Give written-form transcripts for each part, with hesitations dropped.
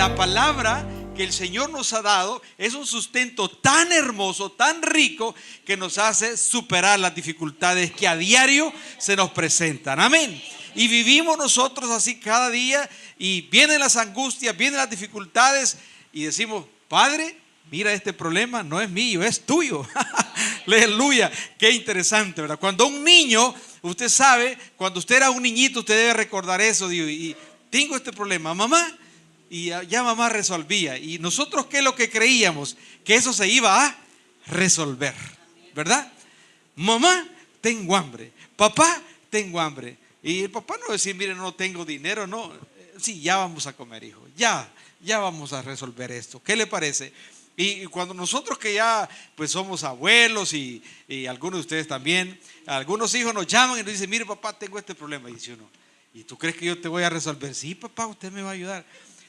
la palabra que el Señor nos ha dado es un sustento tan hermoso, tan rico, que nos hace superar las dificultades que a diario se nos presentan. Amén. Y vivimos nosotros así cada día, y vienen las angustias, vienen las dificultades, y decimos: Padre, mira, este problema no es mío, es tuyo. Aleluya. Qué interesante, ¿verdad? Cuando un niño, usted sabe, cuando usted era un niñito, usted debe recordar eso. Digo, y tengo este problema, mamá, y ya mamá resolvía. Y nosotros, ¿qué es lo que creíamos? Que eso se iba a resolver, ¿verdad? Mamá, tengo hambre. Papá, tengo hambre. Y el papá no decía: mire, no tengo dinero. No, sí, ya vamos a comer, hijo, ya vamos a resolver esto. ¿Qué le parece? Y cuando nosotros, que ya pues somos abuelos, y algunos de ustedes también, algunos hijos nos llaman y nos dicen: mire, papá, tengo este problema. Y dice uno: ¿y tú crees que yo te voy a resolver? Sí, papá, usted me va a ayudar.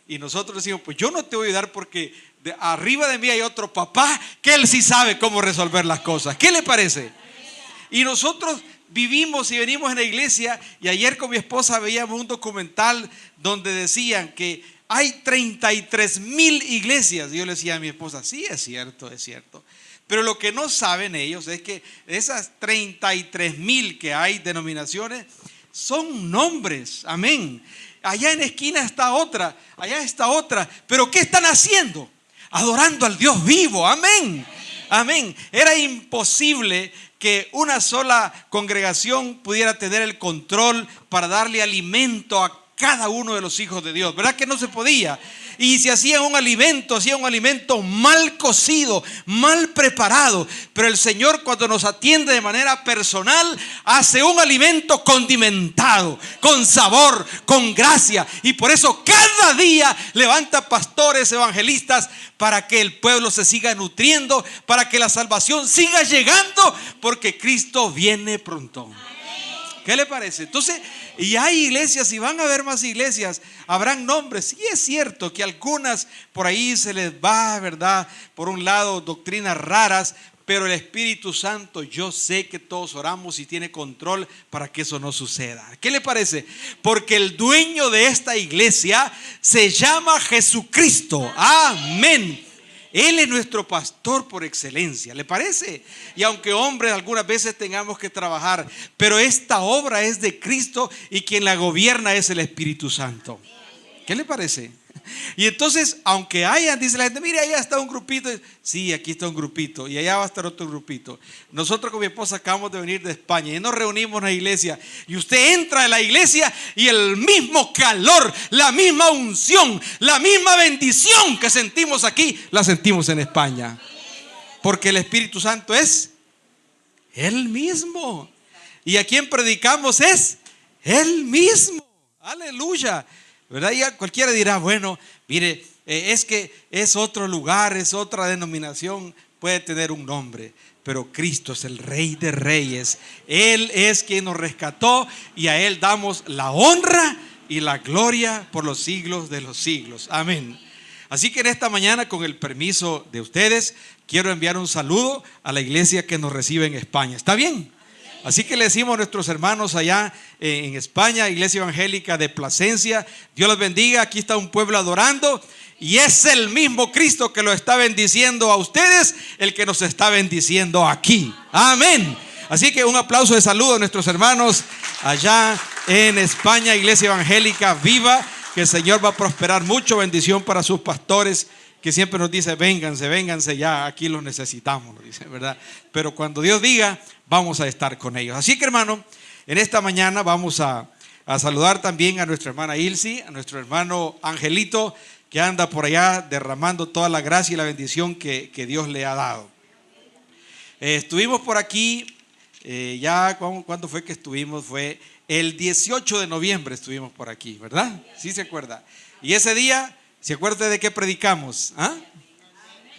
Y nosotros decimos: pues yo no te voy a ayudar, porque arriba de mí hay otro papá que él sí sabe cómo resolver las cosas. ¿Qué le parece? Y nosotros vivimos y venimos en la iglesia, y ayer con mi esposa veíamos un documental donde decían que hay 33,000 iglesias. Y yo le decía a mi esposa: sí, es cierto, es cierto. Pero lo que no saben ellos es que esas 33,000 que hay denominaciones son nombres. Amén. Allá en la esquina está otra, allá está otra. Pero ¿qué están haciendo? Adorando al Dios vivo. Amén. Amén. Era imposible que una sola congregación pudiera tener el control para darle alimento a cada uno de los hijos de Dios. ¿Verdad que no se podía? Y si hacían un alimento mal cocido, mal preparado. Pero el Señor, cuando nos atiende de manera personal, hace un alimento condimentado, con sabor, con gracia. Y por eso cada día levanta pastores, evangelistas, para que el pueblo se siga nutriendo, para que la salvación siga llegando, porque Cristo viene pronto. ¿Qué le parece? Entonces, y hay iglesias, y van a haber más iglesias, habrán nombres. Y es cierto que algunas por ahí se les va, ¿verdad? Por un lado, doctrinas raras, pero el Espíritu Santo, yo sé que todos oramos y tiene control para que eso no suceda. ¿Qué le parece? Porque el dueño de esta iglesia se llama Jesucristo. Amén. Él es nuestro pastor por excelencia, ¿le parece? Y aunque hombres algunas veces tengamos que trabajar, pero esta obra es de Cristo, y quien la gobierna es el Espíritu Santo. ¿Qué le parece? Y entonces, aunque haya, dice la gente: mire, allá está un grupito. Sí, aquí está un grupito, y allá va a estar otro grupito. Nosotros con mi esposa acabamos de venir de España y nos reunimos en la iglesia, y usted entra en la iglesia y el mismo calor, la misma unción, la misma bendición que sentimos aquí, la sentimos en España, porque el Espíritu Santo es Él mismo, y a quien predicamos es Él mismo. Aleluya. ¿Verdad? Ya cualquiera dirá: bueno, mire, es que es otro lugar, es otra denominación, puede tener un nombre, pero Cristo es el Rey de Reyes. Él es quien nos rescató, y a Él damos la honra y la gloria por los siglos de los siglos. Amén. Así que en esta mañana, con el permiso de ustedes, quiero enviar un saludo a la iglesia que nos recibe en España. ¿Está bien? Así que le decimos a nuestros hermanos allá en España, Iglesia Evangélica de Plasencia: Dios los bendiga. Aquí está un pueblo adorando, y es el mismo Cristo que lo está bendiciendo a ustedes, el que nos está bendiciendo aquí. Amén. Así que un aplauso de saludo a nuestros hermanos allá en España, Iglesia Evangélica Viva. Que el Señor va a prosperar mucho. Bendición para sus pastores, que siempre nos dice: vénganse, vénganse ya, aquí los necesitamos, nos dice, ¿verdad? Pero cuando Dios diga, vamos a estar con ellos. Así que, hermano, en esta mañana vamos a saludar también a nuestra hermana Ilsi, a nuestro hermano Angelito, que anda por allá derramando toda la gracia y la bendición que Dios le ha dado. Estuvimos por aquí, ¿cuándo fue que estuvimos? Fue el 18 de noviembre estuvimos por aquí, ¿verdad? ¿Sí se acuerda? Y ese día, ¿se acuerda de qué predicamos? ¿Ah?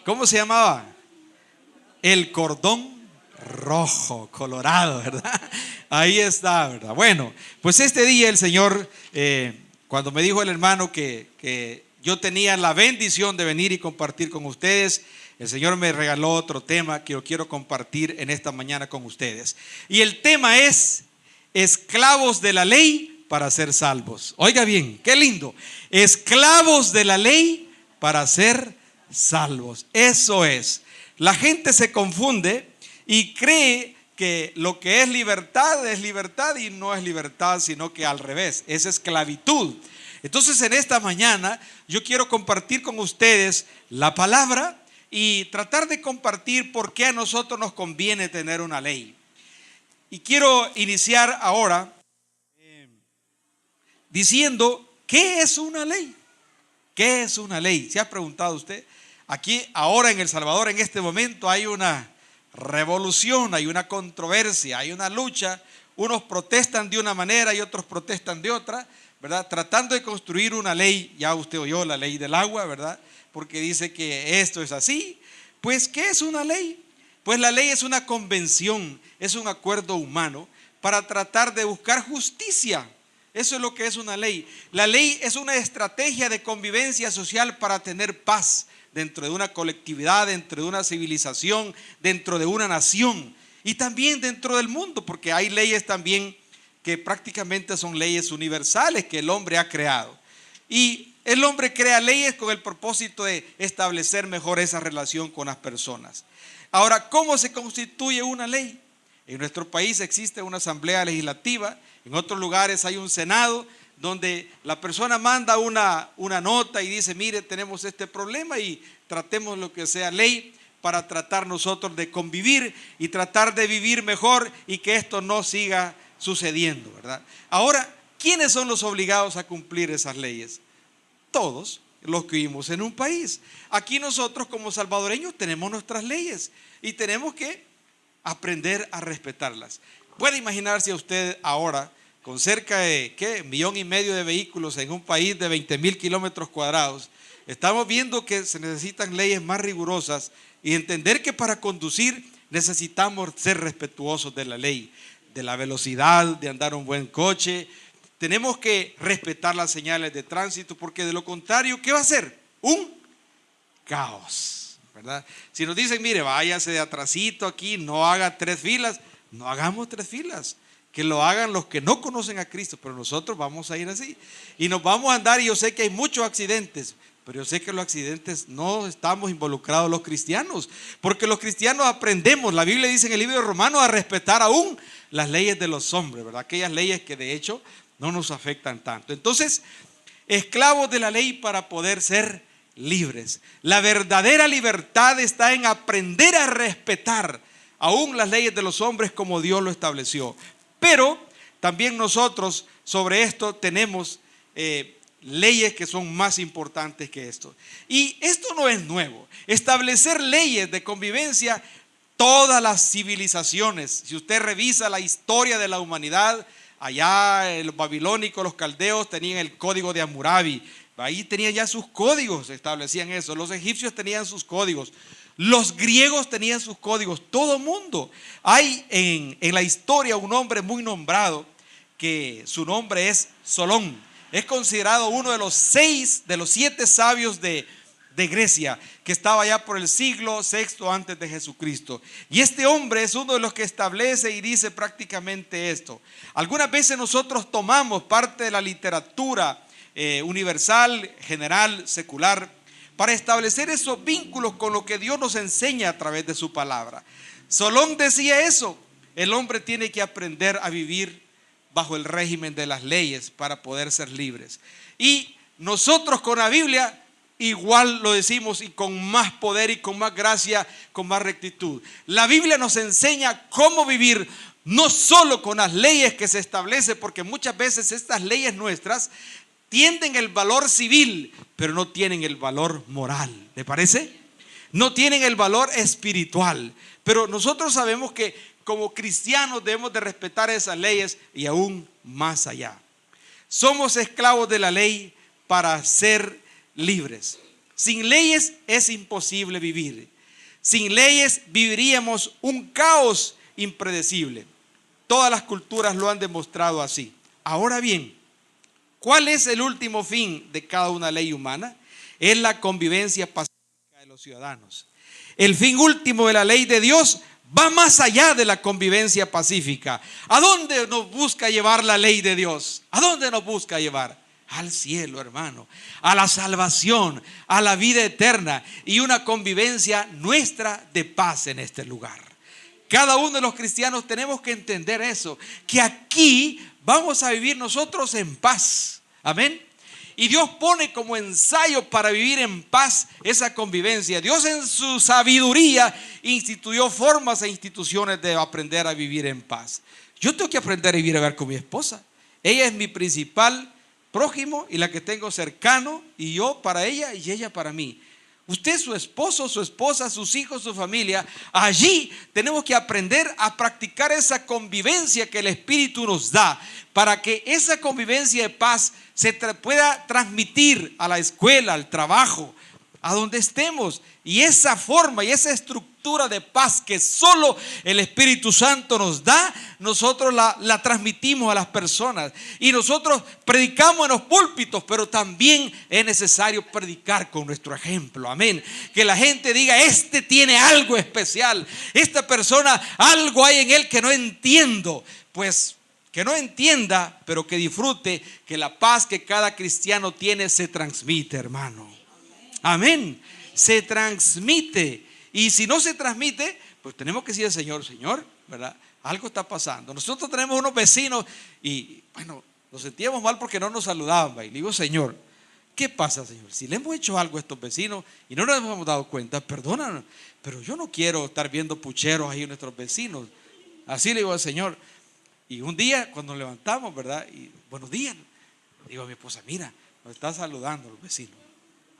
¿Cómo se llamaba? El cordón rojo, colorado, ¿verdad? Ahí está, ¿verdad? Bueno, pues este día el Señor, cuando me dijo el hermano que yo tenía la bendición de venir y compartir con ustedes, el Señor me regaló otro tema que yo quiero compartir en esta mañana con ustedes. Y el tema es: esclavos de la ley para ser salvos. Oiga bien, qué lindo. Esclavos de la ley para ser salvos. Eso es. La gente se confunde y cree que lo que es libertad y no es libertad, sino que al revés, es esclavitud. Entonces en esta mañana yo quiero compartir con ustedes la palabra y tratar de compartir por qué a nosotros nos conviene tener una ley. Y quiero iniciar ahora diciendo, ¿qué es una ley? ¿Qué es una ley? ¿Se ha preguntado usted? Aquí, ahora en El Salvador, en este momento hay una revolución, hay una controversia, hay una lucha. Unos protestan de una manera y otros protestan de otra, ¿verdad? Tratando de construir una ley. Ya usted oyó la ley del agua, ¿verdad? Porque dice que esto es así. Pues, ¿qué es una ley? Pues la ley es una convención, es un acuerdo humano para tratar de buscar justicia. Eso es lo que es una ley. La ley es una estrategia de convivencia social para tener paz dentro de una colectividad, dentro de una civilización, dentro de una nación y también dentro del mundo, porque hay leyes también que prácticamente son leyes universales que el hombre ha creado. Y el hombre crea leyes con el propósito de establecer mejor esa relación con las personas. Ahora, ¿cómo se constituye una ley? En nuestro país existe una asamblea legislativa, en otros lugares hay un senado donde la persona manda una nota y dice, mire, tenemos este problema y tratemos lo que sea ley para tratar nosotros de convivir y tratar de vivir mejor y que esto no siga sucediendo, ¿verdad? Ahora, ¿quiénes son los obligados a cumplir esas leyes? Todos los que vivimos en un país. Aquí nosotros como salvadoreños tenemos nuestras leyes y tenemos que aprender a respetarlas. Puede imaginarse a usted ahora con cerca de 1,5 millones de vehículos en un país de 20,000 kilómetros cuadrados. Estamos viendo que se necesitan leyes más rigurosas y entender que para conducir necesitamos ser respetuosos de la ley, de la velocidad, de andar un buen coche. Tenemos que respetar las señales de tránsito porque de lo contrario, ¿qué va a ser? Un caos, ¿verdad? Si nos dicen, mire, váyase de atrasito aquí, no haga 3 filas, no hagamos 3 filas. Que lo hagan los que no conocen a Cristo, pero nosotros vamos a ir así. Y nos vamos a andar y yo sé que hay muchos accidentes, pero yo sé que los accidentes no estamos involucrados los cristianos, porque los cristianos aprendemos, la Biblia dice en el libro de Romanos, a respetar aún las leyes de los hombres, ¿verdad? Aquellas leyes que de hecho no nos afectan tanto. Entonces, esclavos de la ley para poder ser libres. La verdadera libertad está en aprender a respetar aún las leyes de los hombres como Dios lo estableció. Pero también nosotros sobre esto tenemos leyes que son más importantes que esto. Y esto no es nuevo. Establecer leyes de convivencia, todas las civilizaciones, si usted revisa la historia de la humanidad, allá los babilónicos, los caldeos tenían el código de Hammurabi. Ahí tenían ya sus códigos, establecían eso. Los egipcios tenían sus códigos. Los griegos tenían sus códigos, todo mundo. Hay en la historia un hombre muy nombrado que su nombre es Solón. Es considerado uno de los 7 sabios de Grecia, que estaba allá por el siglo VI antes de Jesucristo. Y este hombre es uno de los que establece y dice prácticamente esto. Algunas veces nosotros tomamos parte de la literatura universal, general, secular, para establecer esos vínculos con lo que Dios nos enseña a través de su palabra. Solón decía eso, el hombre tiene que aprender a vivir bajo el régimen de las leyes para poder ser libres. Y nosotros con la Biblia igual lo decimos y con más poder y con más gracia, con más rectitud. La Biblia nos enseña cómo vivir no solo con las leyes que se establecen, porque muchas veces estas leyes nuestras tienen el valor civil, pero no tienen el valor moral. ¿Le parece? No tienen el valor espiritual. Pero nosotros sabemos que como cristianos debemos de respetar esas leyes y aún más allá. Somos esclavos de la ley para ser libres. Sin leyes es imposible vivir. Sin leyes viviríamos un caos impredecible. Todas las culturas lo han demostrado así. Ahora bien, ¿cuál es el último fin de cada una ley humana? Es la convivencia pacífica de los ciudadanos. El fin último de la ley de Dios va más allá de la convivencia pacífica. ¿A dónde nos busca llevar la ley de Dios? ¿A dónde nos busca llevar? Al cielo, hermano, a la salvación, a la vida eterna y una convivencia nuestra de paz en este lugar. Cada uno de los cristianos tenemos que entender eso, que aquí vamos a vivir nosotros en paz. Amén. Y Dios pone como ensayo para vivir en paz esa convivencia. Dios en su sabiduría instituyó formas e instituciones de aprender a vivir en paz. Yo tengo que aprender a vivir con mi esposa. Ella es mi principal prójimo y la que tengo cercano, y yo para ella y ella para mí. Usted, su esposo, su esposa, sus hijos, su familia. Allí tenemos que aprender a practicar esa convivencia que el Espíritu nos da, para que esa convivencia de paz se pueda transmitir a la escuela, al trabajo, a donde estemos. Y esa forma y esa estructura de paz que solo el Espíritu Santo nos da, nosotros la transmitimos a las personas. Y nosotros predicamos en los púlpitos, pero también es necesario predicar con nuestro ejemplo. Amén. Que la gente diga: este tiene algo especial, esta persona, algo hay en él que no entiendo. Pues que no entienda, pero que disfrute que la paz que cada cristiano tiene se transmite, hermano. Amén. Se transmite. Y si no se transmite, pues tenemos que decir al Señor: Señor, ¿verdad? Algo está pasando. Nosotros tenemos unos vecinos y bueno, nos sentíamos mal porque no nos saludaban. Y le digo: Señor, ¿qué pasa, Señor? Si le hemos hecho algo a estos vecinos y no nos hemos dado cuenta, perdónanos. Pero yo no quiero estar viendo pucheros ahí en nuestros vecinos. Así le digo al Señor. Y un día cuando nos levantamos, ¿verdad? Y buenos días, digo a mi esposa: mira, nos está saludando los vecinos.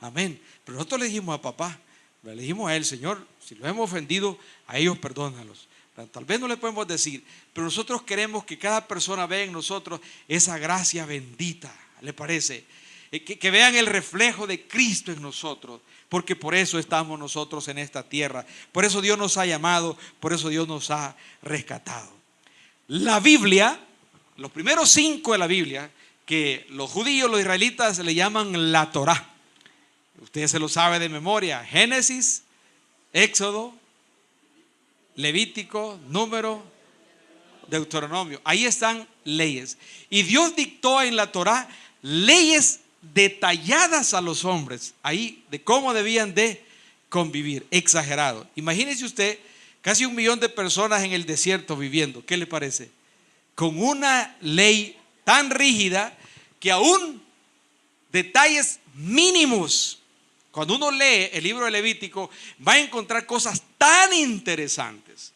Amén. Pero nosotros le dijimos a papá, le dijimos a él: Señor, si los hemos ofendido, a ellos perdónalos. Tal vez no le podemos decir, pero nosotros queremos que cada persona vea en nosotros esa gracia bendita. ¿Le parece? Que vean el reflejo de Cristo en nosotros, porque por eso estamos nosotros en esta tierra. Por eso Dios nos ha llamado, por eso Dios nos ha rescatado. La Biblia, los primeros 5 de la Biblia, que los judíos, los israelitas le llaman la Torá. Usted se lo sabe de memoria: Génesis, Éxodo, Levítico, Número, Deuteronomio. Ahí están leyes. Y Dios dictó en la Torá leyes detalladas a los hombres, ahí de cómo debían de convivir. Exagerado. Imagínese usted, casi 1 millón de personas en el desierto viviendo. ¿Qué le parece? Con una ley tan rígida que aún detalles mínimos, cuando uno lee el libro de Levítico, va a encontrar cosas tan interesantes.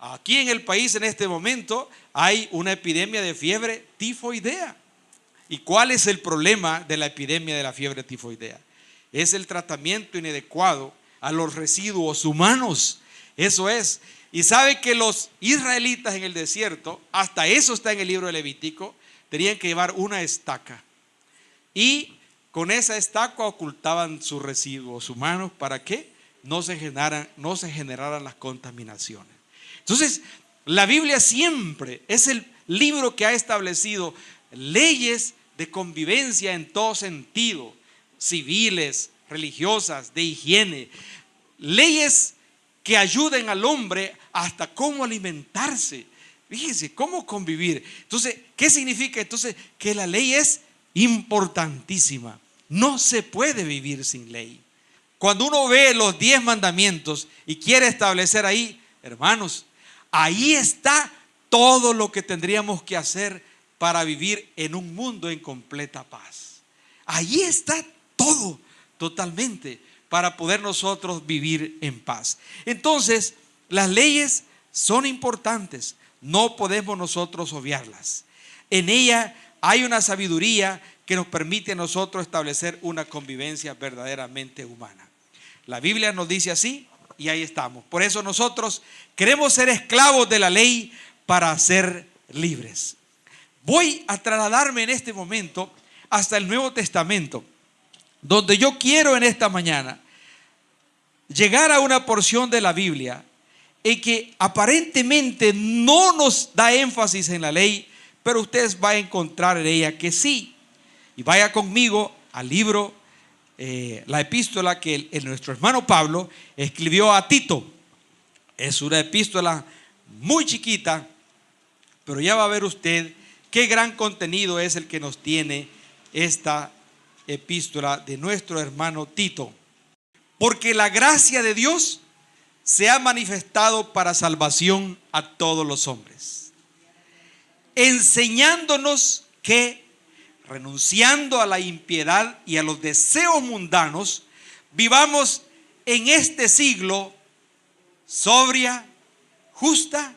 Aquí en el país en este momento hay una epidemia de fiebre tifoidea. ¿Y cuál es el problema de la epidemia de la fiebre tifoidea? Es el tratamiento inadecuado a los residuos humanos. Eso es. Y sabe que los israelitas en el desierto, hasta eso está en el libro de Levítico, tenían que llevar una estaca. Y con esa estaca ocultaban sus residuos humanos. ¿Para qué? No se generaran las contaminaciones. Entonces, la Biblia siempre es el libro que ha establecido leyes de convivencia en todo sentido, civiles, religiosas, de higiene, leyes que ayuden al hombre hasta cómo alimentarse. Fíjense, cómo convivir. Entonces, ¿qué significa? Entonces, que la ley es importantísima. No se puede vivir sin ley. Cuando uno ve los 10 mandamientos y quiere establecer ahí, hermanos, ahí está todo lo que tendríamos que hacer para vivir en un mundo en completa paz. Ahí está todo, totalmente, para poder nosotros vivir en paz. Entonces, las leyes son importantes, no podemos nosotros obviarlas. En ella hay una sabiduría que nos permite a nosotros establecer una convivencia verdaderamente humana. La Biblia nos dice así y ahí estamos. Por eso nosotros queremos ser esclavos de la ley para ser libres. Voy a trasladarme en este momento hasta el Nuevo Testamento, donde yo quiero en esta mañana llegar a una porción de la Biblia en que aparentemente no nos da énfasis en la ley, pero ustedes van a encontrar en ella que sí. Y vaya conmigo al libro, la epístola que nuestro hermano Pablo escribió a Tito. Es una epístola muy chiquita, pero ya va a ver usted qué gran contenido es el que nos tiene esta epístola de nuestro hermano Tito. Porque la gracia de Dios se ha manifestado para salvación a todos los hombres, enseñándonos que, renunciando a la impiedad y a los deseos mundanos, vivamos en este siglo sobria, justa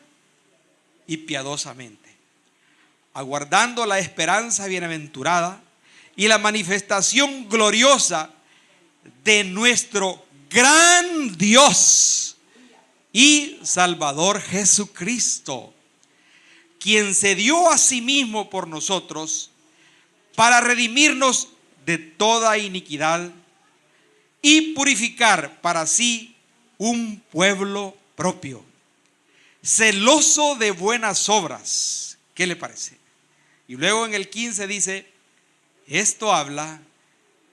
y piadosamente, aguardando la esperanza bienaventurada y la manifestación gloriosa de nuestro gran Dios y Salvador Jesucristo, quien se dio a sí mismo por nosotros para redimirnos de toda iniquidad y purificar para sí un pueblo propio, celoso de buenas obras. ¿Qué le parece? Y luego en el 15 dice: esto habla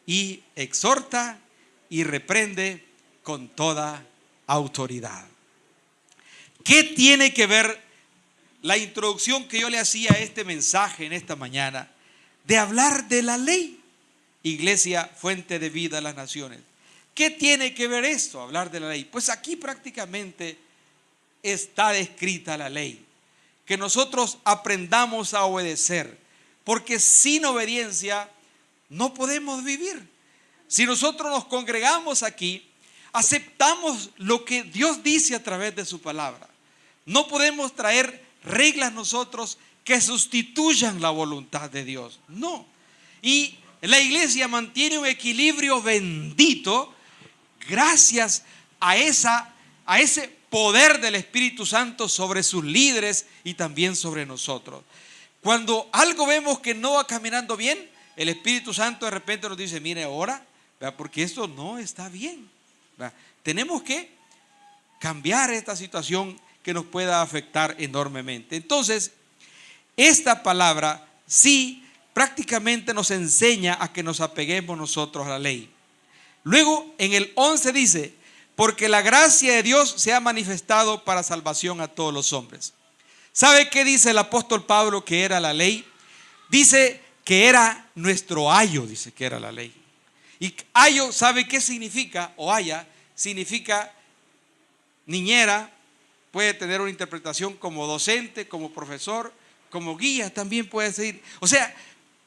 y exhorta y reprende con toda autoridad. ¿Qué tiene que ver la introducción que yo le hacía a este mensaje en esta mañana de hablar de la ley? Iglesia, fuente de vida a las naciones. ¿Qué tiene que ver esto, hablar de la ley? Pues aquí prácticamente está descrita la ley, que nosotros aprendamos a obedecer, porque sin obediencia no podemos vivir. Si nosotros nos congregamos aquí, aceptamos lo que Dios dice a través de su palabra. No podemos traer reglas nosotros que sustituyan la voluntad de Dios. No. Y la iglesia mantiene un equilibrio bendito gracias a ese poder del Espíritu Santo sobre sus líderes y también sobre nosotros. Cuando algo vemos que no va caminando bien, el Espíritu Santo de repente nos dice: mire, ahora, porque esto no está bien. Tenemos que cambiar esta situación que nos pueda afectar enormemente. Entonces, esta palabra sí prácticamente nos enseña a que nos apeguemos nosotros a la ley. Luego en el 11 dice: porque la gracia de Dios se ha manifestado para salvación a todos los hombres. ¿Sabe qué dice el apóstol Pablo que era la ley? Dice que era nuestro ayo, dice que era la ley. Y ayo, ¿sabe qué significa? O aya significa niñera, puede tener una interpretación como docente, como profesor, como guía también puede ser. O sea,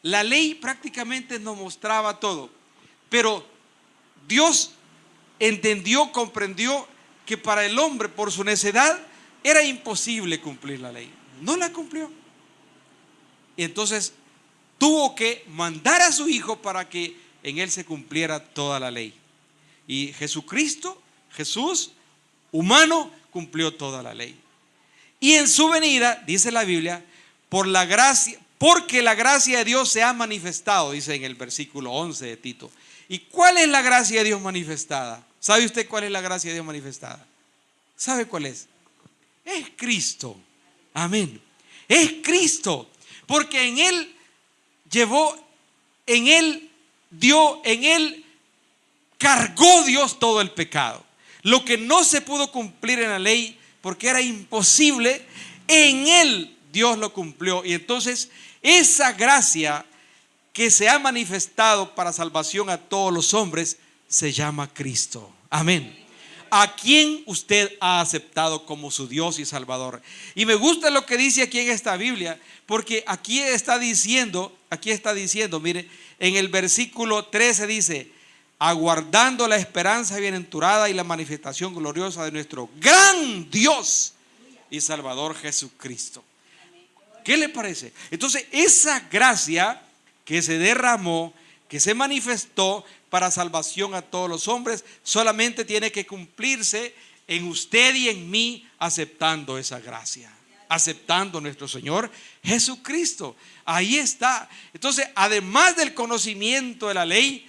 la ley prácticamente nos mostraba todo, pero Dios entendió, comprendió que para el hombre, por su necedad, era imposible cumplir la ley. No la cumplió. Y entonces tuvo que mandar a su hijo para que en él se cumpliera toda la ley. Y Jesucristo, Jesús, humano, cumplió toda la ley. Y en su venida, dice la Biblia, por la gracia, porque la gracia de Dios se ha manifestado, dice en el versículo 11 de Tito. ¿Y cuál es la gracia de Dios manifestada? ¿Sabe usted cuál es la gracia de Dios manifestada? ¿Sabe cuál es? Es Cristo. Amén. Es Cristo. Porque en Él llevó, en Él dio, en Él cargó Dios todo el pecado. Lo que no se pudo cumplir en la ley porque era imposible, en Él Dios lo cumplió. Y entonces esa gracia que se ha manifestado para salvación a todos los hombres se llama Cristo. Amén. ¿A quién usted ha aceptado como su Dios y Salvador? Y me gusta lo que dice aquí en esta Biblia, porque aquí está diciendo, mire, en el versículo 13 dice: aguardando la esperanza bienaventurada y la manifestación gloriosa de nuestro gran Dios y Salvador Jesucristo. ¿Qué le parece? Entonces, esa gracia que se derramó, que se manifestó para salvación a todos los hombres, solamente tiene que cumplirse en usted y en mí, aceptando esa gracia, aceptando a nuestro Señor Jesucristo. Ahí está. Entonces, además del conocimiento de la ley,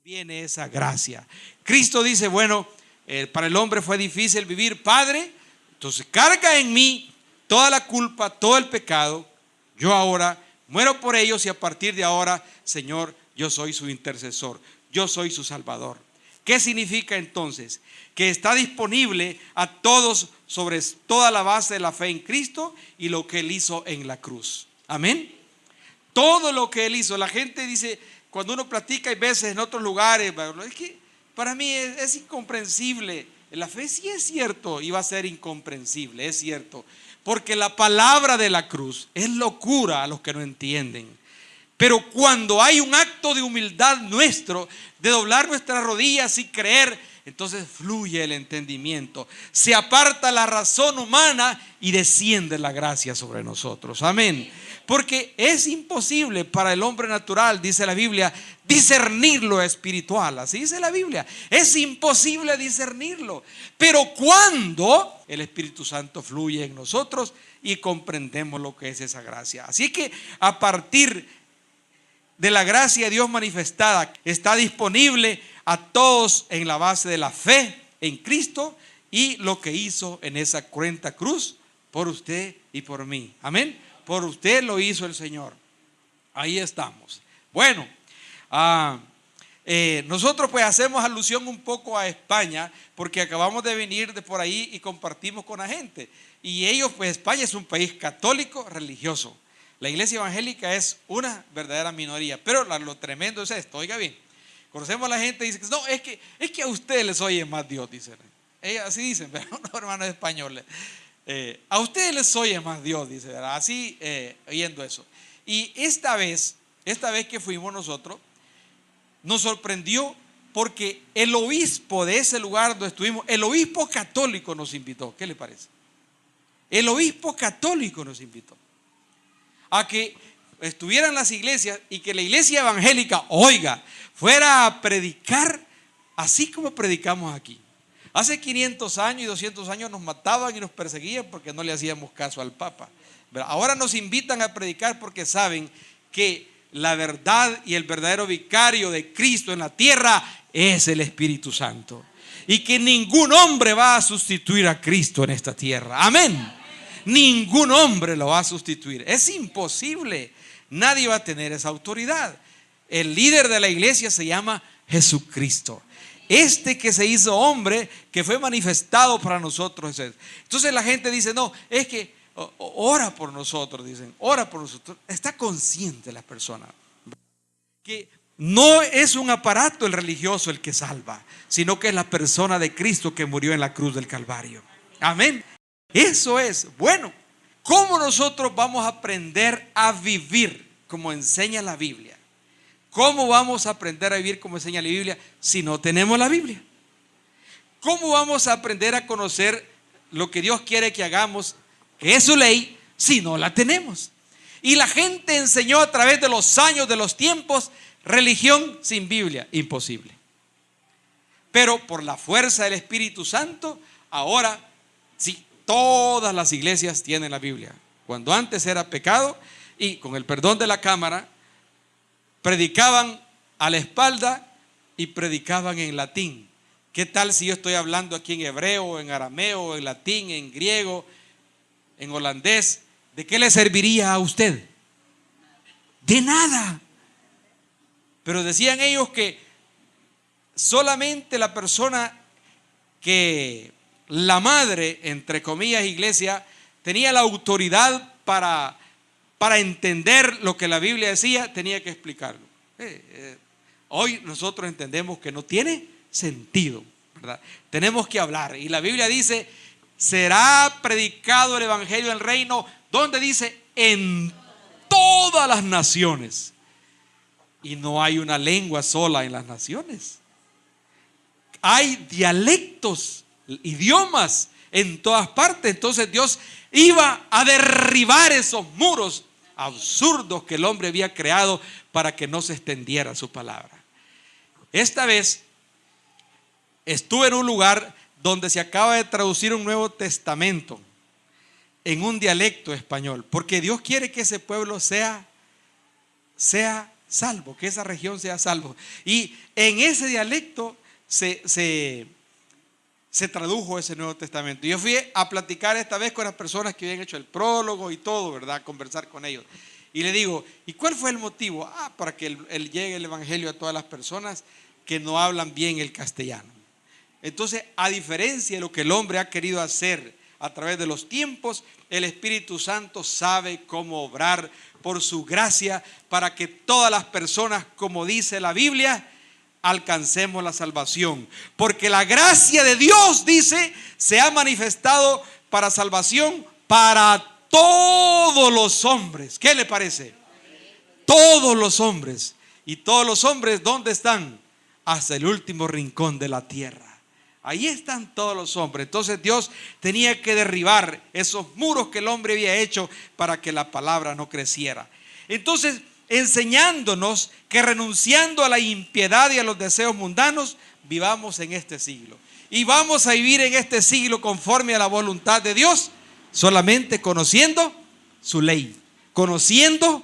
viene esa gracia. Cristo dice: bueno, para el hombre fue difícil vivir, Padre, entonces carga en mí toda la culpa, todo el pecado. Yo ahora muero por ellos y a partir de ahora, Señor, yo soy su intercesor, yo soy su Salvador. ¿Qué significa entonces? Que está disponible a todos sobre toda la base de la fe en Cristo y lo que Él hizo en la cruz. Amén. Todo lo que Él hizo. La gente dice, cuando uno platica hay veces en otros lugares, es que para mí es incomprensible. La fe sí es cierto y va a ser incomprensible, es cierto. Porque la palabra de la cruz es locura a los que no entienden. Pero cuando hay un acto de humildad nuestro, de doblar nuestras rodillas y creer, entonces fluye el entendimiento, se aparta la razón humana y desciende la gracia sobre nosotros. Amén. Porque es imposible para el hombre natural, dice la Biblia, discernir lo espiritual. Así dice la Biblia. Es imposible discernirlo. Pero cuando el Espíritu Santo fluye en nosotros y comprendemos lo que es esa gracia. Así que a partir de la gracia de Dios manifestada, está disponible a todos en la base de la fe en Cristo y lo que hizo en esa cruenta cruz por usted y por mí. Amén. Por usted lo hizo el Señor. Ahí estamos. Bueno, nosotros pues hacemos alusión un poco a España porque acabamos de venir de por ahí y compartimos con la gente. Y ellos pues España es un país católico religioso. La iglesia evangélica es una verdadera minoría. Pero lo tremendo es esto, oiga bien. Conocemos a la gente y dice, no, es que a ustedes les oye más Dios, dicen. Ellos así dicen, pero no, hermanos españoles. A ustedes les oye más Dios, dice, ¿verdad? Así oyendo eso. Y esta vez que fuimos nosotros, nos sorprendió porque el obispo de ese lugar donde estuvimos, el obispo católico nos invitó. ¿Qué le parece? El obispo católico nos invitó a que estuvieran las iglesias y que la iglesia evangélica, oiga, fuera a predicar así como predicamos aquí. Hace 500 años y 200 años nos mataban y nos perseguían porque no le hacíamos caso al Papa. Ahora nos invitan a predicar porque saben que la verdad y el verdadero vicario de Cristo en la tierra es el Espíritu Santo. Y que ningún hombre va a sustituir a Cristo en esta tierra. Amén. Ningún hombre lo va a sustituir. Es imposible. Nadie va a tener esa autoridad. El líder de la iglesia se llama Jesucristo. Este que se hizo hombre, que fue manifestado para nosotros. Entonces la gente dice, no, es que ora por nosotros, dicen, ora por nosotros. Está consciente la persona que no es un aparato el religioso el que salva, sino que es la persona de Cristo que murió en la cruz del Calvario. Amén. Eso es. Bueno, ¿cómo nosotros vamos a aprender a vivir como enseña la Biblia? ¿Cómo vamos a aprender a vivir como enseña la Biblia si no tenemos la Biblia? ¿Cómo vamos a aprender a conocer lo que Dios quiere que hagamos, que es su ley, si no la tenemos? Y la gente enseñó a través de los años, de los tiempos, religión sin Biblia, imposible. Pero por la fuerza del Espíritu Santo, ahora sí, todas las iglesias tienen la Biblia. Cuando antes era pecado y con el perdón de la cámara, predicaban a la espalda y predicaban en latín. ¿Qué tal si yo estoy hablando aquí en hebreo, en arameo, en latín, en griego, en holandés? ¿De qué le serviría a usted? De nada. Pero decían ellos que solamente la persona que la madre, entre comillas, iglesia, tenía la autoridad para entender lo que la Biblia decía, tenía que explicarlo. Hoy nosotros entendemos que no tiene sentido, ¿verdad? Tenemos que hablar. Y la Biblia dice, será predicado el evangelio del reino, donde dice, en todas las naciones. Y no hay una lengua sola en las naciones. Hay dialectos, idiomas en todas partes. Entonces Dios iba a derribar esos muros absurdos que el hombre había creado para que no se extendiera su palabra. Esta vez estuve en un lugar donde se acaba de traducir un Nuevo Testamento en un dialecto español, porque Dios quiere que ese pueblo sea salvo, que esa región sea salvo. Y en ese dialecto se tradujo ese Nuevo Testamento. Yo fui a platicar esta vez con las personas que habían hecho el prólogo y todo, ¿verdad? A conversar con ellos. Y le digo, ¿y cuál fue el motivo? Para que llegue el evangelio a todas las personas, que no hablan bien el castellano. Entonces, a diferencia de lo que el hombre ha querido hacer a través de los tiempos, el Espíritu Santo sabe cómo obrar por su gracia para que todas las personas, como dice la Biblia, alcancemos la salvación. Porque la gracia de Dios, dice, se ha manifestado para salvación para todos los hombres. ¿Qué le parece? Todos los hombres. Y todos los hombres, ¿dónde están? Hasta el último rincón de la tierra. Ahí están todos los hombres. Entonces Dios tenía que derribar esos muros que el hombre había hecho para que la palabra no creciera. Entonces, enseñándonos que renunciando a la impiedad y a los deseos mundanos, vivamos en este siglo. Y vamos a vivir en este siglo conforme a la voluntad de Dios, solamente conociendo su ley, conociendo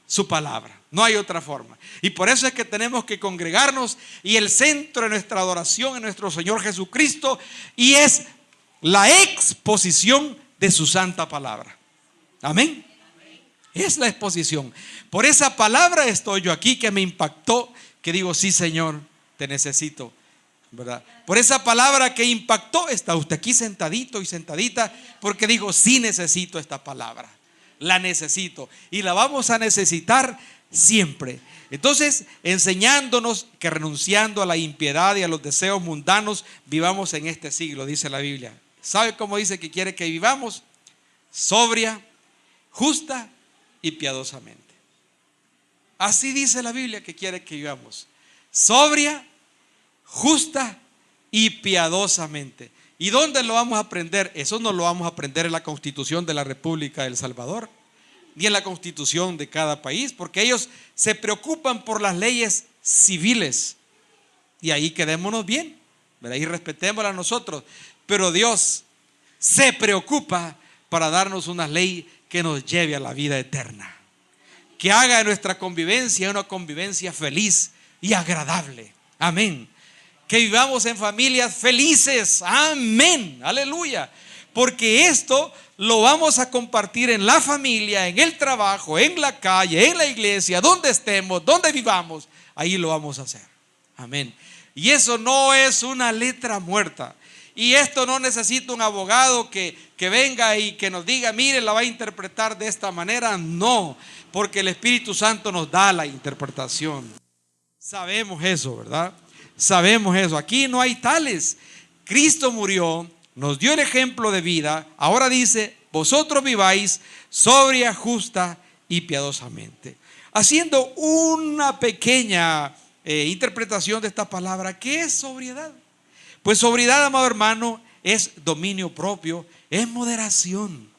su palabra. No hay otra forma. Y por eso es que tenemos que congregarnos, y el centro de nuestra adoración es nuestro Señor Jesucristo, y es la exposición de su santa palabra. Amén. Es la exposición. Por esa palabra estoy yo aquí, que me impactó, que digo, sí, Señor, te necesito, ¿verdad? Por esa palabra que impactó, está usted aquí sentadito y sentadita, porque digo, sí necesito esta palabra. La necesito y la vamos a necesitar siempre. Entonces, enseñándonos que renunciando a la impiedad y a los deseos mundanos, vivamos en este siglo, dice la Biblia. ¿Sabe cómo dice que quiere que vivamos? Sobria, justa y piadosamente. Así dice la Biblia que quiere que vivamos. Sobria, justa y piadosamente. ¿Y dónde lo vamos a aprender? Eso no lo vamos a aprender en la Constitución de la República del Salvador, ni en la Constitución de cada país, porque ellos se preocupan por las leyes civiles. Y ahí quedémonos bien, ¿verdad? Y respetémoslas a nosotros. Pero Dios se preocupa para darnos una ley que nos lleve a la vida eterna, que haga de nuestra convivencia una convivencia feliz y agradable. Amén. Que vivamos en familias felices. Amén. Aleluya. Porque esto lo vamos a compartir en la familia, en el trabajo, en la calle, en la iglesia, donde estemos, donde vivamos. Ahí lo vamos a hacer. Amén. Y eso no es una letra muerta. Y esto no necesita un abogado que venga y que nos diga, mire, la va a interpretar de esta manera. No, porque el Espíritu Santo nos da la interpretación. Sabemos eso, ¿verdad? Sabemos eso. Aquí no hay tales. Cristo murió, nos dio el ejemplo de vida. Ahora dice, vosotros viváis sobria, justa y piadosamente. Haciendo una pequeña interpretación de esta palabra, ¿qué es sobriedad? Pues sobriedad, amado hermano, es dominio propio, es moderación,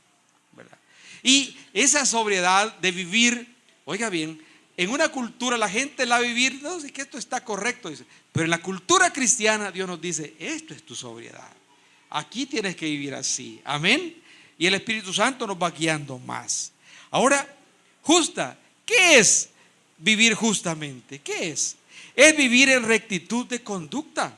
¿verdad? Y esa sobriedad de vivir, oiga bien, en una cultura la gente la va a vivir, no, es que esto está correcto, dice, pero en la cultura cristiana Dios nos dice, esto es tu sobriedad, aquí tienes que vivir así, amén. Y el Espíritu Santo nos va guiando más. Ahora, justa, ¿qué es vivir justamente? ¿Qué es? Es vivir en rectitud de conducta.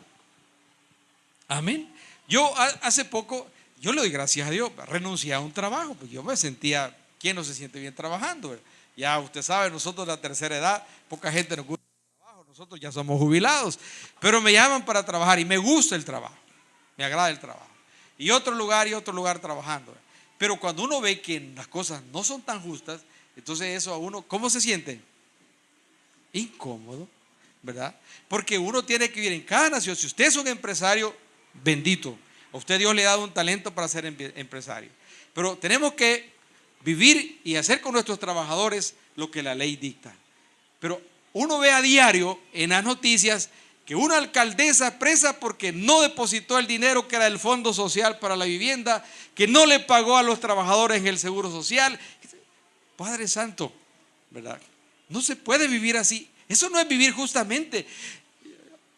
Amén. Yo hace poco, yo le doy gracias a Dios, renuncié a un trabajo, pues yo me sentía, ¿quién no se siente bien trabajando? Ya usted sabe, nosotros de la tercera edad, poca gente nos gusta el trabajo, nosotros ya somos jubilados, pero me llaman para trabajar y me gusta el trabajo, me agrada el trabajo. Y otro lugar trabajando. Pero cuando uno ve que las cosas no son tan justas, entonces eso a uno, ¿cómo se siente? Incómodo, ¿verdad? Porque uno tiene que vivir en cada nación. Si usted es un empresario, bendito, a usted Dios le ha dado un talento para ser empresario, pero tenemos que vivir y hacer con nuestros trabajadores lo que la ley dicta. Pero uno ve a diario en las noticias que una alcaldesa presa porque no depositó el dinero que era del Fondo Social para la vivienda, que no le pagó a los trabajadores en el Seguro Social. Padre Santo, ¿verdad? No se puede vivir así. Eso no es vivir justamente.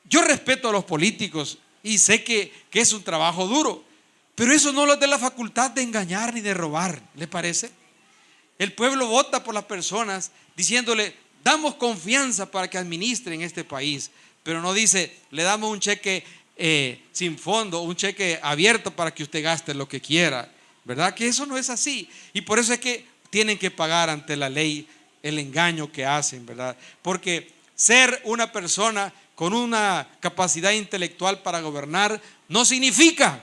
Yo respeto a los políticos y sé que es un trabajo duro, pero eso no les da la facultad de engañar ni de robar, ¿le parece? El pueblo vota por las personas diciéndole, damos confianza para que administren este país, pero no dice, le damos un cheque sin fondo, un cheque abierto para que usted gaste lo que quiera, ¿verdad? Que eso no es así. Y por eso es que tienen que pagar ante la ley el engaño que hacen, ¿verdad? Porque ser una persona con una capacidad intelectual para gobernar no significa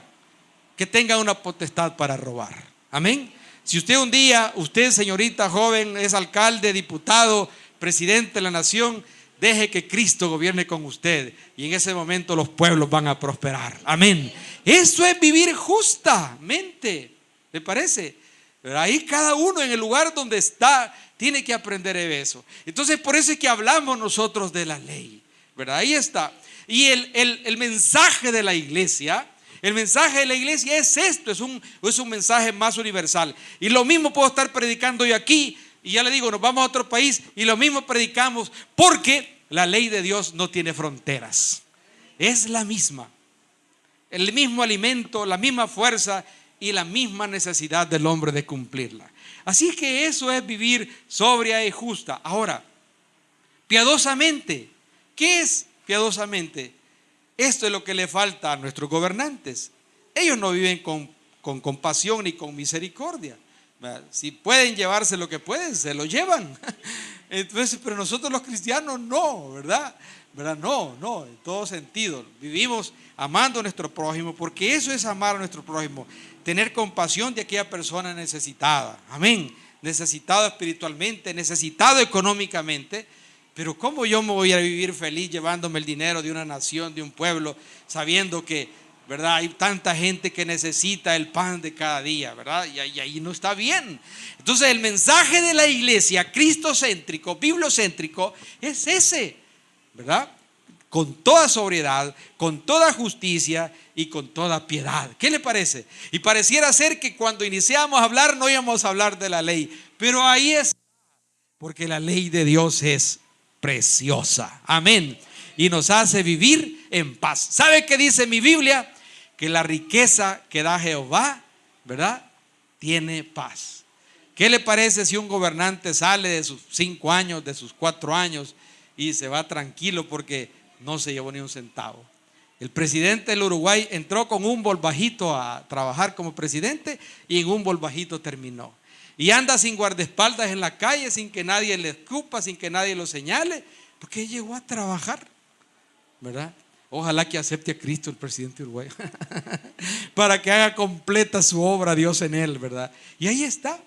que tenga una potestad para robar. Amén. Si usted un día, usted señorita joven, es alcalde, diputado, presidente de la nación, deje que Cristo gobierne con usted y en ese momento los pueblos van a prosperar. Amén. Eso es vivir justamente. ¿Le parece? Pero ahí cada uno en el lugar donde está tiene que aprender eso. Entonces por eso es que hablamos nosotros de la ley, ¿verdad? Ahí está. Y el mensaje de la iglesia, el mensaje de la iglesia es esto, es un mensaje más universal. Y lo mismo puedo estar predicando yo aquí, y ya le digo, nos vamos a otro país y lo mismo predicamos, porque la ley de Dios no tiene fronteras. Es la misma, el mismo alimento, la misma fuerza y la misma necesidad del hombre de cumplirla. Así que eso es vivir sobria y justa. Ahora, piadosamente, ¿qué es piadosamente? Esto es lo que le falta a nuestros gobernantes. Ellos no viven con compasión ni con misericordia. Si pueden llevarse lo que pueden, se lo llevan. Entonces, pero nosotros los cristianos no, ¿verdad? No, en todo sentido. Vivimos amando a nuestro prójimo, porque eso es amar a nuestro prójimo. Tener compasión de aquella persona necesitada. Amén. Necesitado espiritualmente, necesitado económicamente. Pero ¿cómo yo me voy a vivir feliz llevándome el dinero de una nación, de un pueblo, sabiendo que, ¿verdad?, hay tanta gente que necesita el pan de cada día, ¿verdad? Y ahí no está bien. Entonces el mensaje de la iglesia cristocéntrico, bibliocéntrico, es ese, ¿verdad? Con toda sobriedad, con toda justicia y con toda piedad. ¿Qué le parece? Y pareciera ser que cuando iniciamos a hablar no íbamos a hablar de la ley, pero ahí es, porque la ley de Dios es preciosa. Amén. Y nos hace vivir en paz. ¿Sabe qué dice mi Biblia? Que la riqueza que da Jehová, ¿verdad?, tiene paz. ¿Qué le parece si un gobernante sale de sus 5 años, de sus 4 años y se va tranquilo porque no se llevó ni un centavo? El presidente del Uruguay entró con un Volvajito a trabajar como presidente y en un Volvajito terminó. Y anda sin guardaespaldas en la calle, sin que nadie le escupa, sin que nadie lo señale, porque llegó a trabajar, ¿verdad? Ojalá que acepte a Cristo el presidente de Uruguay para que haga completa su obra Dios en él, ¿verdad? Y ahí está.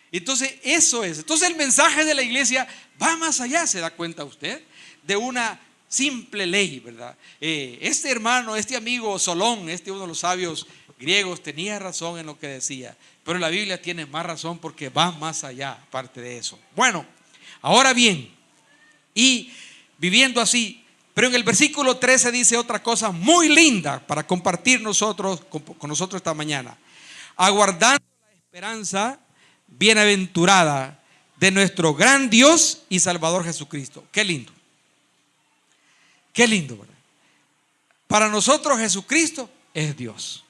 Entonces eso es. Entonces el mensaje de la iglesia va más allá, ¿se da cuenta usted? De una simple ley, ¿verdad? Este hermano, este amigo Solón, uno de los sabios griegos, tenía razón en lo que decía, pero la Biblia tiene más razón porque va más allá, aparte de eso. Bueno, ahora bien, y viviendo así, pero en el versículo 13 dice otra cosa muy linda para compartir con nosotros esta mañana. Aguardando la esperanza bienaventurada de nuestro gran Dios y Salvador Jesucristo. Qué lindo. Qué lindo, ¿verdad? Para nosotros Jesucristo es Dios,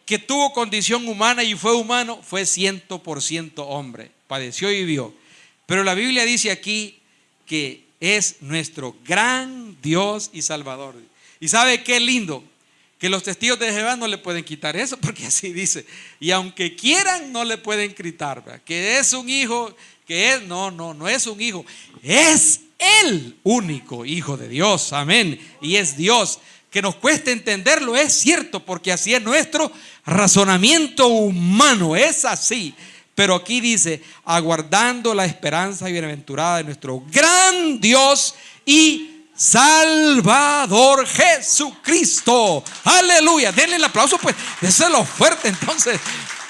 que tuvo condición humana y fue humano, fue 100% hombre, padeció y vivió. Pero la Biblia dice aquí que es nuestro gran Dios y Salvador. ¿Y sabe qué lindo? Que los testigos de Jehová no le pueden quitar eso, porque así dice. Y aunque quieran, no le pueden quitar, ¿verdad? Que es un hijo, no es un hijo, es el único hijo de Dios, amén. Y es Dios. Que nos cueste entenderlo, es cierto, porque así es nuestro razonamiento humano, es así. Pero aquí dice, aguardando la esperanza bienaventurada de nuestro gran Dios y Salvador Jesucristo. Aleluya. Denle el aplauso, pues, déselo fuerte entonces,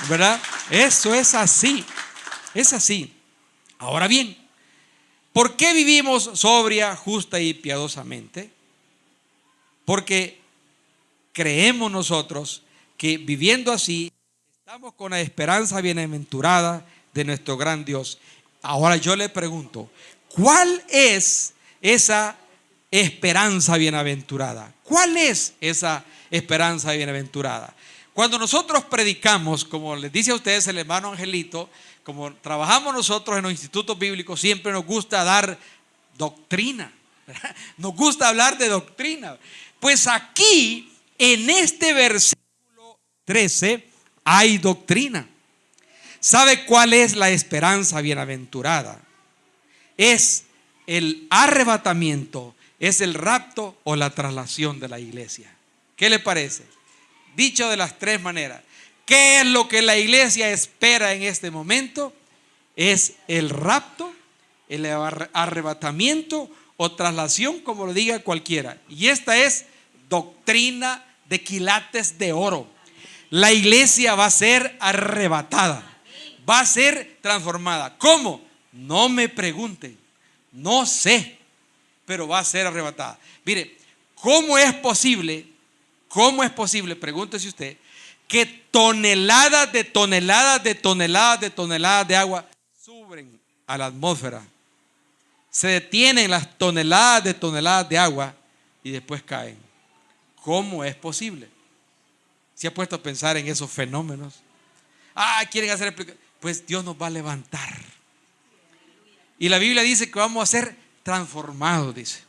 ¿verdad? Eso es así, es así. Ahora bien, ¿por qué vivimos sobria, justa y piadosamente? Porque creemos nosotros que viviendo así estamos con la esperanza bienaventurada de nuestro gran Dios. Ahora yo le pregunto, ¿cuál es esa esperanza bienaventurada? ¿Cuál es esa esperanza bienaventurada? Cuando nosotros predicamos, como les dice a ustedes el hermano Angelito, como trabajamos nosotros en los institutos bíblicos, siempre nos gusta dar doctrina, ¿verdad? Nos gusta hablar de doctrina. Pues aquí, en este versículo 13, hay doctrina. ¿Sabe cuál es la esperanza bienaventurada? Es el arrebatamiento es el rapto o la traslación de la iglesia. ¿Qué le parece? Dicho de las tres maneras, ¿qué es lo que la iglesia espera en este momento? Es el rapto, el arrebatamiento o traslación, como lo diga cualquiera. Y esta es doctrina de quilates de oro. La iglesia va a ser arrebatada, va a ser transformada. ¿Cómo? No me pregunten, no sé, pero va a ser arrebatada. Mire, ¿cómo es posible, pregúntese usted, que toneladas de toneladas de toneladas de toneladas de agua suben a la atmósfera? Se detienen las toneladas de agua y después caen. ¿Cómo es posible? ¿Se ha puesto a pensar en esos fenómenos? Quieren hacer explicación. Pues Dios nos va a levantar. Y la Biblia dice que vamos a ser transformados, dice.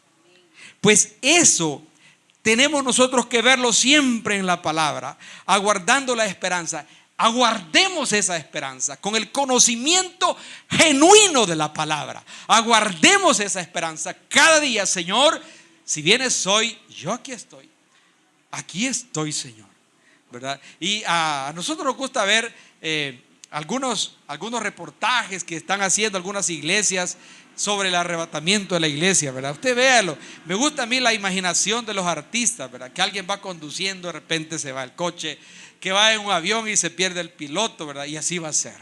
Pues eso tenemos nosotros que verlo siempre en la palabra, aguardando la esperanza. Aguardemos esa esperanza con el conocimiento genuino de la palabra. Aguardemos esa esperanza cada día. Señor, si vienes hoy, yo aquí estoy. Aquí estoy, Señor, ¿verdad? Y a nosotros nos gusta ver algunos reportajes que están haciendo algunas iglesias sobre el arrebatamiento de la iglesia, ¿verdad? Usted véalo. Me gusta a mí la imaginación de los artistas, ¿verdad? Que alguien va conduciendo, de repente se va el coche, que va en un avión y se pierde el piloto, ¿verdad? Y así va a ser,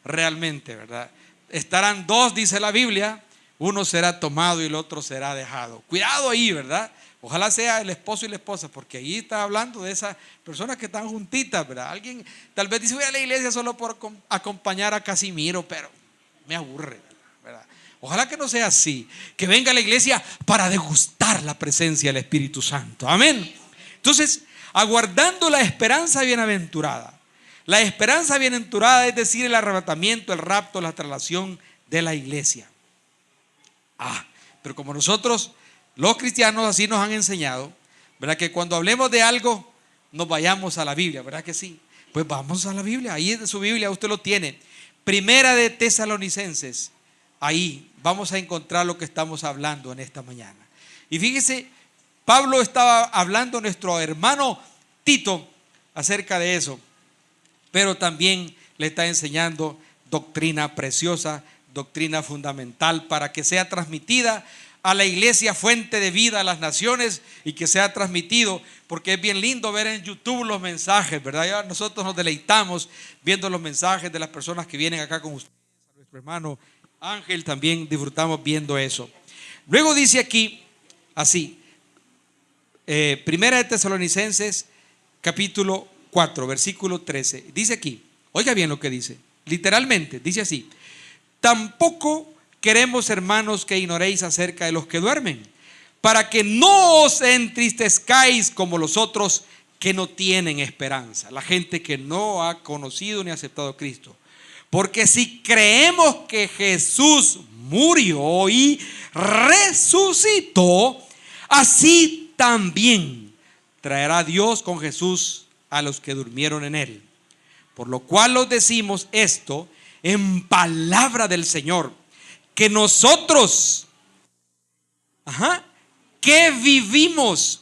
realmente, ¿verdad? Estarán dos, dice la Biblia, uno será tomado y el otro será dejado. Cuidado ahí, ¿verdad? Ojalá sea el esposo y la esposa, porque ahí está hablando de esas personas que están juntitas, ¿verdad? Alguien tal vez dice, voy a la iglesia solo por acompañar a Casimiro, pero me aburre, ¿verdad? Ojalá que no sea así, que venga a la iglesia para degustar la presencia del Espíritu Santo. Amén. Entonces, aguardando la esperanza bienaventurada. La esperanza bienaventurada es decir, el arrebatamiento, el rapto, la traslación de la iglesia. Pero como nosotros, los cristianos, así nos han enseñado, ¿verdad? Que cuando hablemos de algo, nos vayamos a la Biblia, ¿verdad que sí? Pues vamos a la Biblia, ahí en su Biblia usted lo tiene. Primera de Tesalonicenses, ahí vamos a encontrar lo que estamos hablando en esta mañana. Y fíjese, Pablo estaba hablando a nuestro hermano Tito acerca de eso, pero también le está enseñando doctrina preciosa, doctrina fundamental para que sea transmitida a la iglesia fuente de vida a las naciones y que sea transmitido, porque es bien lindo ver en YouTube los mensajes, ¿verdad? Ya nosotros nos deleitamos viendo los mensajes de las personas que vienen acá con ustedes, a nuestro hermano Ángel también disfrutamos viendo eso. Luego dice aquí así, Primera de Tesalonicenses capítulo 4 versículo 13, dice aquí, oiga bien lo que dice, literalmente dice así: tampoco queremos, hermanos, que ignoréis acerca de los que duermen, para que no os entristezcáis como los otros que no tienen esperanza, la gente que no ha conocido ni aceptado a Cristo. Porque si creemos que Jesús murió y resucitó, así también traerá Dios con Jesús a los que durmieron en él. Por lo cual os decimos esto en palabra del Señor, que nosotros, que vivimos,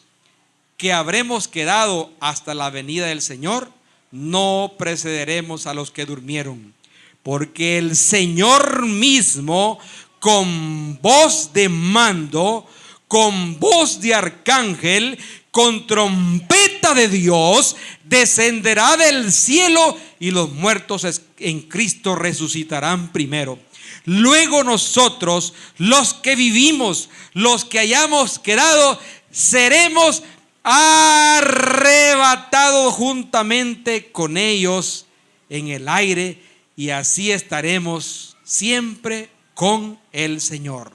que habremos quedado hasta la venida del Señor, no precederemos a los que durmieron. Porque el Señor mismo, con voz de mando, con voz de arcángel, con trompeta de Dios, descenderá del cielo y los muertos en Cristo resucitarán primero. Luego nosotros, los que vivimos, los que hayamos quedado, seremos arrebatados juntamente con ellos en el aire, y así estaremos siempre con el Señor.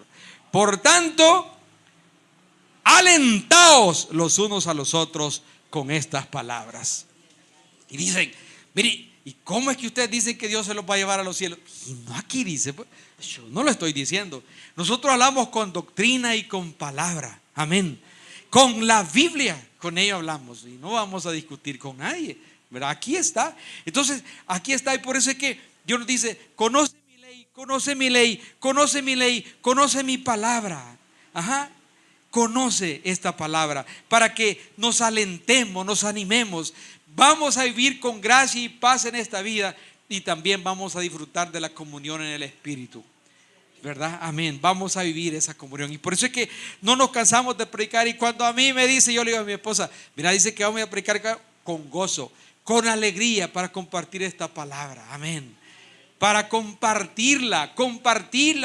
Por tanto, alentaos los unos a los otros con estas palabras. Y dicen, mire, ¿y cómo es que ustedes dicen que Dios se los va a llevar a los cielos? Y no aquí dice, pues, yo no lo estoy diciendo. Nosotros hablamos con doctrina y con palabra. Amén. Con la Biblia, con ello hablamos. Y no vamos a discutir con nadie, ¿verdad? Aquí está. Entonces, aquí está. Y por eso es que Dios nos dice, conoce mi ley, conoce mi ley, conoce mi ley, conoce mi palabra. conoce esta palabra para que nos alentemos, nos animemos. Vamos a vivir con gracia y paz en esta vida y también vamos a disfrutar de la comunión en el Espíritu, ¿verdad? Amén. Vamos a vivir esa comunión. Y por eso es que no nos cansamos de predicar. Y cuando a mí me dice, yo le digo a mi esposa, mira, dice que vamos a predicar con gozo, con alegría, para compartir esta palabra. Amén. Para compartirla,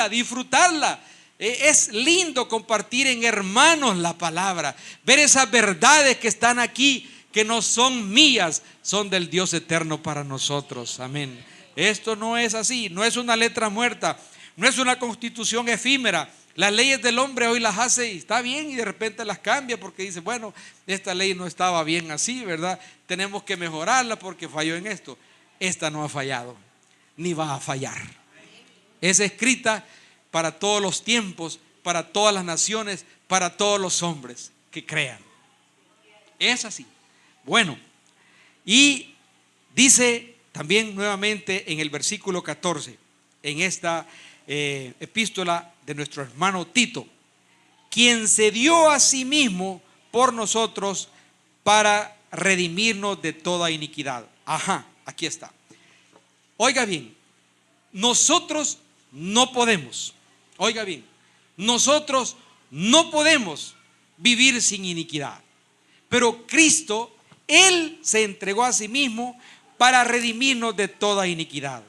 disfrutarla. Es lindo compartir en hermanos la palabra, ver esas verdades que están aquí, que no son mías, son del Dios eterno para nosotros. Amén. Esto no es así, no es una letra muerta, no es una constitución efímera. Las leyes del hombre hoy las hace y está bien, y de repente las cambia porque dice, bueno, esta ley no estaba bien así, ¿verdad? Tenemos que mejorarla porque falló en esto. Esta no ha fallado, ni va a fallar. Es escrita para todos los tiempos, para todas las naciones, para todos los hombres que crean. Es así. Bueno, y dice también nuevamente en el versículo 14, en esta epístola de nuestro hermano Tito, quien se dio a sí mismo por nosotros para redimirnos de toda iniquidad. Ajá, aquí está. Oiga bien, nosotros no podemos, oiga bien, nosotros no podemos vivir sin iniquidad, pero Cristo, Él se entregó a sí mismo para redimirnos de toda iniquidad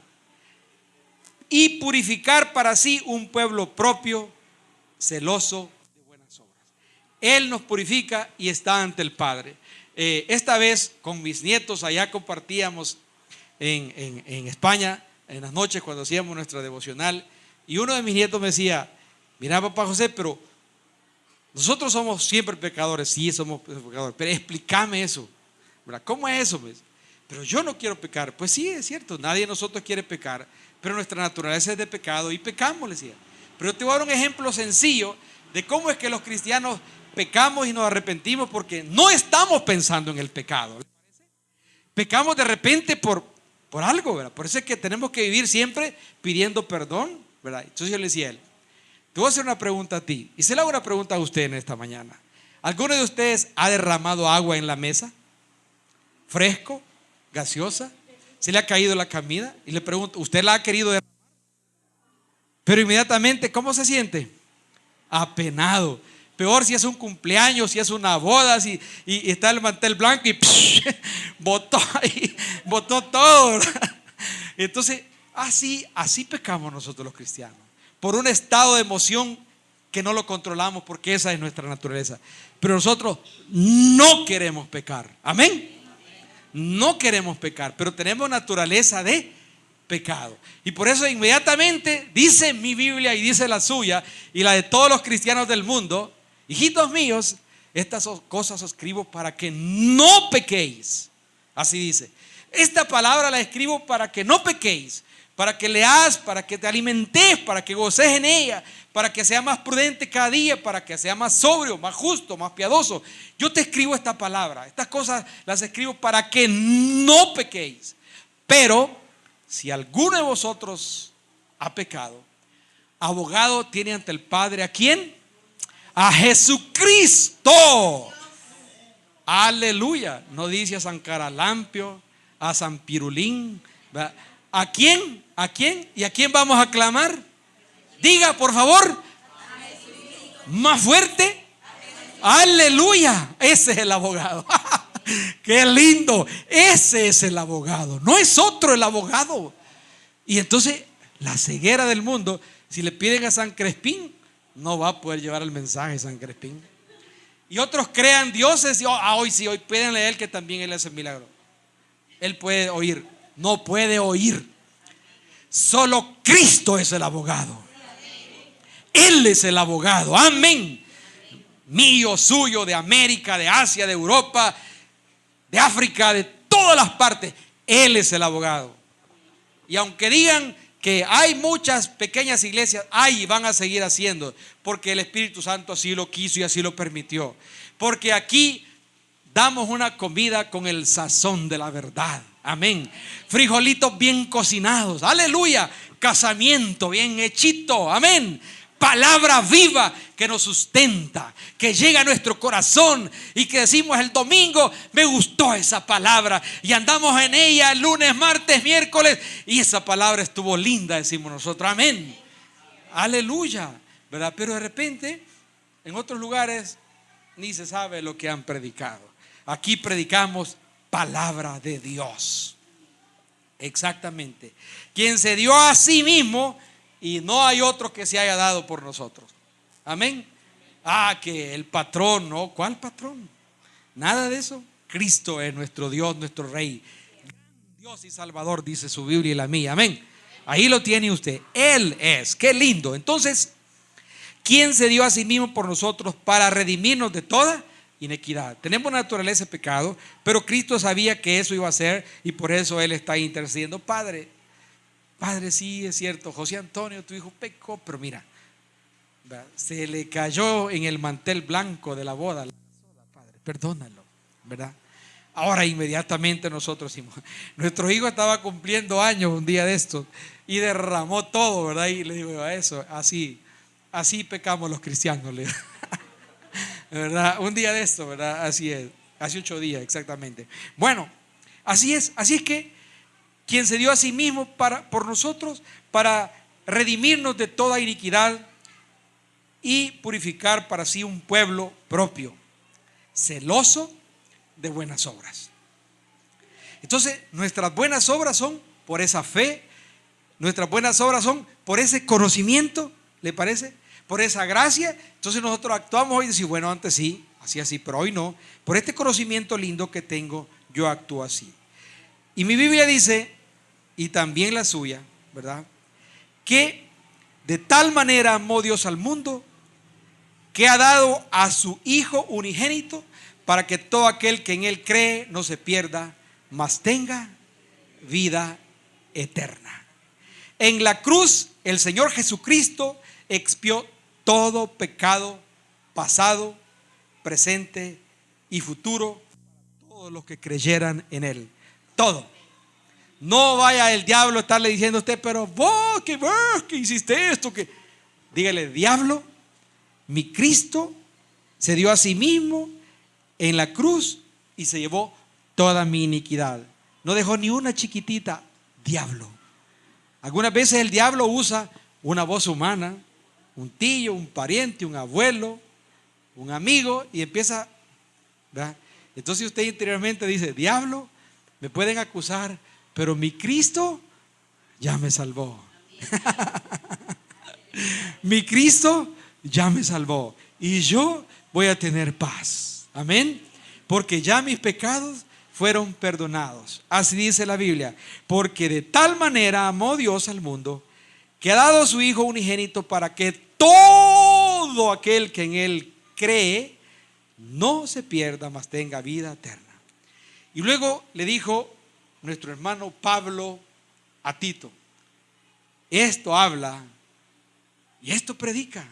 y purificar para sí un pueblo propio, celoso de buenas obras. Él nos purifica y está ante el Padre. Esta vez con mis nietos allá compartíamos en España en las noches cuando hacíamos nuestra devocional, y uno de mis nietos me decía, mira, papá José, pero nosotros somos siempre pecadores. Sí, somos pecadores, pero explícame eso, ¿verdad? ¿Cómo es eso? Pero yo no quiero pecar. Pues sí, es cierto, nadie de nosotros quiere pecar, pero nuestra naturaleza es de pecado y pecamos, le decía. Pero te voy a dar un ejemplo sencillo de cómo es que los cristianos pecamos y nos arrepentimos, porque no estamos pensando en el pecado. Pecamos de repente por algo, ¿verdad? Por eso es que tenemos que vivir siempre pidiendo perdón, ¿verdad? Entonces yo le decía a él, te voy a hacer una pregunta a ti, y se le hago una pregunta a usted en esta mañana. ¿Alguno de ustedes ha derramado agua en la mesa? ¿Fresco? ¿Gaseosa? ¿Se le ha caído la comida? Y le pregunto, ¿usted la ha querido derramar? Pero inmediatamente, ¿cómo se siente? Apenado. Peor si es un cumpleaños, si es una boda, y está el mantel blanco y botó todo, ¿verdad? Entonces, así pecamos nosotros los cristianos, por un estado de emoción que no lo controlamos, porque esa es nuestra naturaleza. Pero nosotros no queremos pecar. Amén. No queremos pecar, pero tenemos naturaleza de pecado. Y por eso inmediatamente dice mi Biblia y dice la suya y la de todos los cristianos del mundo, hijitos míos, estas cosas os escribo para que no pequéis. Así dice. Esta palabra la escribo para que no pequéis, para que leas, para que te alimentes, para que goces en ella, para que sea más prudente cada día, para que sea más sobrio, más justo, más piadoso. Yo te escribo esta palabra, estas cosas las escribo para que no pequéis. Pero si alguno de vosotros ha pecado, abogado tiene ante el Padre, ¿a quién? A Jesucristo. Aleluya. No dice a San Caralampio, a San Pirulín. ¿A quién? ¿A quién? ¿Y a quién vamos a clamar? Diga, por favor. Más fuerte. Aleluya. Ese es el abogado. Qué lindo. Ese es el abogado. No es otro el abogado. Y entonces la ceguera del mundo, si le piden a San Crespín, no va a poder llevar el mensaje de San Crespín. Y otros crean dioses y hoy sí, hoy pueden leer que también él hace milagro. Él puede oír. No puede oír. Solo Cristo es el abogado. Él es el abogado. Amén. Mío, suyo, de América, de Asia, de Europa, de África, de todas las partes. Él es el abogado. Y aunque digan que hay muchas pequeñas iglesias, ahí van a seguir haciendo, porque el Espíritu Santo así lo quiso y así lo permitió. Porque aquí damos una comida con el sazón de la verdad. Amén. Frijolitos bien cocinados. Aleluya. Casamiento bien hechito. Amén. palabra viva que nos sustenta, que llega a nuestro corazón y que decimos el domingo, me gustó esa palabra, y andamos en ella el lunes, martes, miércoles, y esa palabra estuvo linda, decimos nosotros, amén, aleluya, ¿verdad? Pero de repente en otros lugares ni se sabe lo que han predicado. Aquí predicamos palabra de Dios. Exactamente. Quien se dio a sí mismo, y no hay otro que se haya dado por nosotros. Amén. Que el patrón, no, ¿cuál patrón? Nada de eso. Cristo es nuestro Dios, nuestro Rey, Dios y Salvador, dice su Biblia y la mía. Amén. Ahí lo tiene usted. Él es. Qué lindo. Entonces, ¿quién se dio a sí mismo por nosotros para redimirnos de toda inequidad? Tenemos naturaleza de pecado, pero Cristo sabía que eso iba a ser, y por eso Él está intercediendo. Padre, sí es cierto, José Antonio, tu hijo pecó, pero mira, se le cayó en el mantel blanco de la boda, Padre, perdónalo, ¿verdad? Ahora inmediatamente nosotros decimos, nuestro hijo estaba cumpliendo años un día de estos y derramó todo, ¿verdad? Y le digo, eso, así pecamos los cristianos, le digo. ¿Verdad? Un día de esto, ¿verdad? Así es, hace 8 días exactamente. Bueno, así es que quien se dio a sí mismo por nosotros, para redimirnos de toda iniquidad y purificar para sí un pueblo propio, celoso de buenas obras. Entonces, nuestras buenas obras son por esa fe, nuestras buenas obras son por ese conocimiento, ¿le parece? Por esa gracia. Entonces nosotros actuamos hoy y decimos, bueno, antes sí, así, pero hoy no. Por este conocimiento lindo que tengo, yo actúo así. Y mi Biblia dice, y también la suya, ¿verdad?, que de tal manera amó Dios al mundo, que ha dado a su Hijo unigénito, para que todo aquel que en Él cree no se pierda, mas tenga vida eterna. En la cruz el Señor Jesucristo expió todo pecado pasado, presente y futuro, todos los que creyeran en Él. Todo. No vaya el diablo a estarle diciendo a usted, pero vos que hiciste esto, que dígale, diablo, mi Cristo se dio a sí mismo en la cruz y se llevó toda mi iniquidad. No dejó ni una chiquitita, diablo. Algunas veces el diablo usa una voz humana, un tío, un pariente, un abuelo, un amigo, y empieza, ¿verdad? Entonces usted interiormente dice, diablo, me pueden acusar, pero mi Cristo ya me salvó. Mi Cristo ya me salvó y yo voy a tener paz. Amén. Porque ya mis pecados fueron perdonados. Así dice la Biblia. Porque de tal manera amó Dios al mundo, que ha dado a su Hijo unigénito, para que todo aquel que en Él cree no se pierda, mas tenga vida eterna. Y luego le dijo nuestro hermano Pablo a Tito, esto habla y esto predica.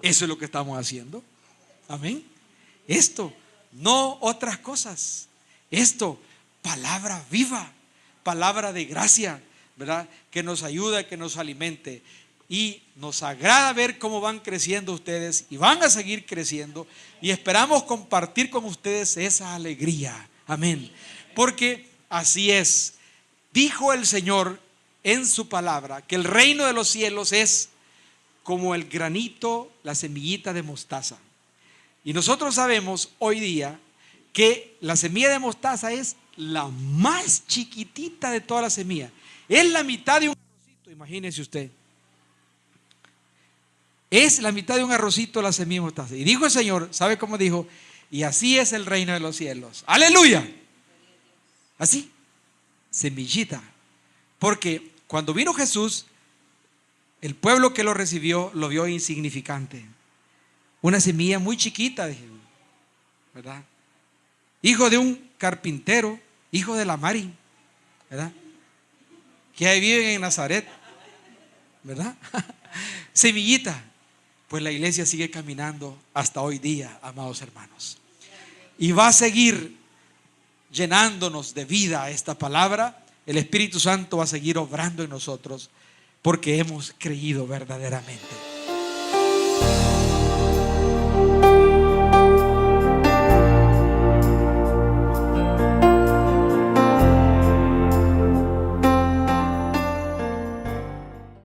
Eso es lo que estamos haciendo. Amén. Esto, no otras cosas. Esto, palabra viva, palabra de gracia, ¿verdad? Que nos ayuda, que nos alimente. Y nos agrada ver cómo van creciendo ustedes y van a seguir creciendo. Y esperamos compartir con ustedes esa alegría. Amén. Porque así es. Dijo el Señor en su palabra que el reino de los cielos es como el granito, la semillita de mostaza. Y nosotros sabemos hoy día que la semilla de mostaza es la más chiquitita de todas las semillas. Es la mitad de un arrocito, imagínese usted. Es la mitad de un arrocito la semilla de mostaza. Y dijo el Señor, ¿sabe cómo dijo? Y así es el reino de los cielos. ¡Aleluya! Así, semillita. Porque cuando vino Jesús, el pueblo que lo recibió lo vio insignificante. Una semilla muy chiquita, ¿verdad? Hijo de un carpintero, hijo de la Mari, ¿verdad? Que ahí viven en Nazaret, ¿verdad? Semillita. Pues la iglesia sigue caminando hasta hoy día, amados hermanos. Y va a seguir llenándonos de vida esta palabra. El Espíritu Santo va a seguir obrando en nosotros porque hemos creído verdaderamente.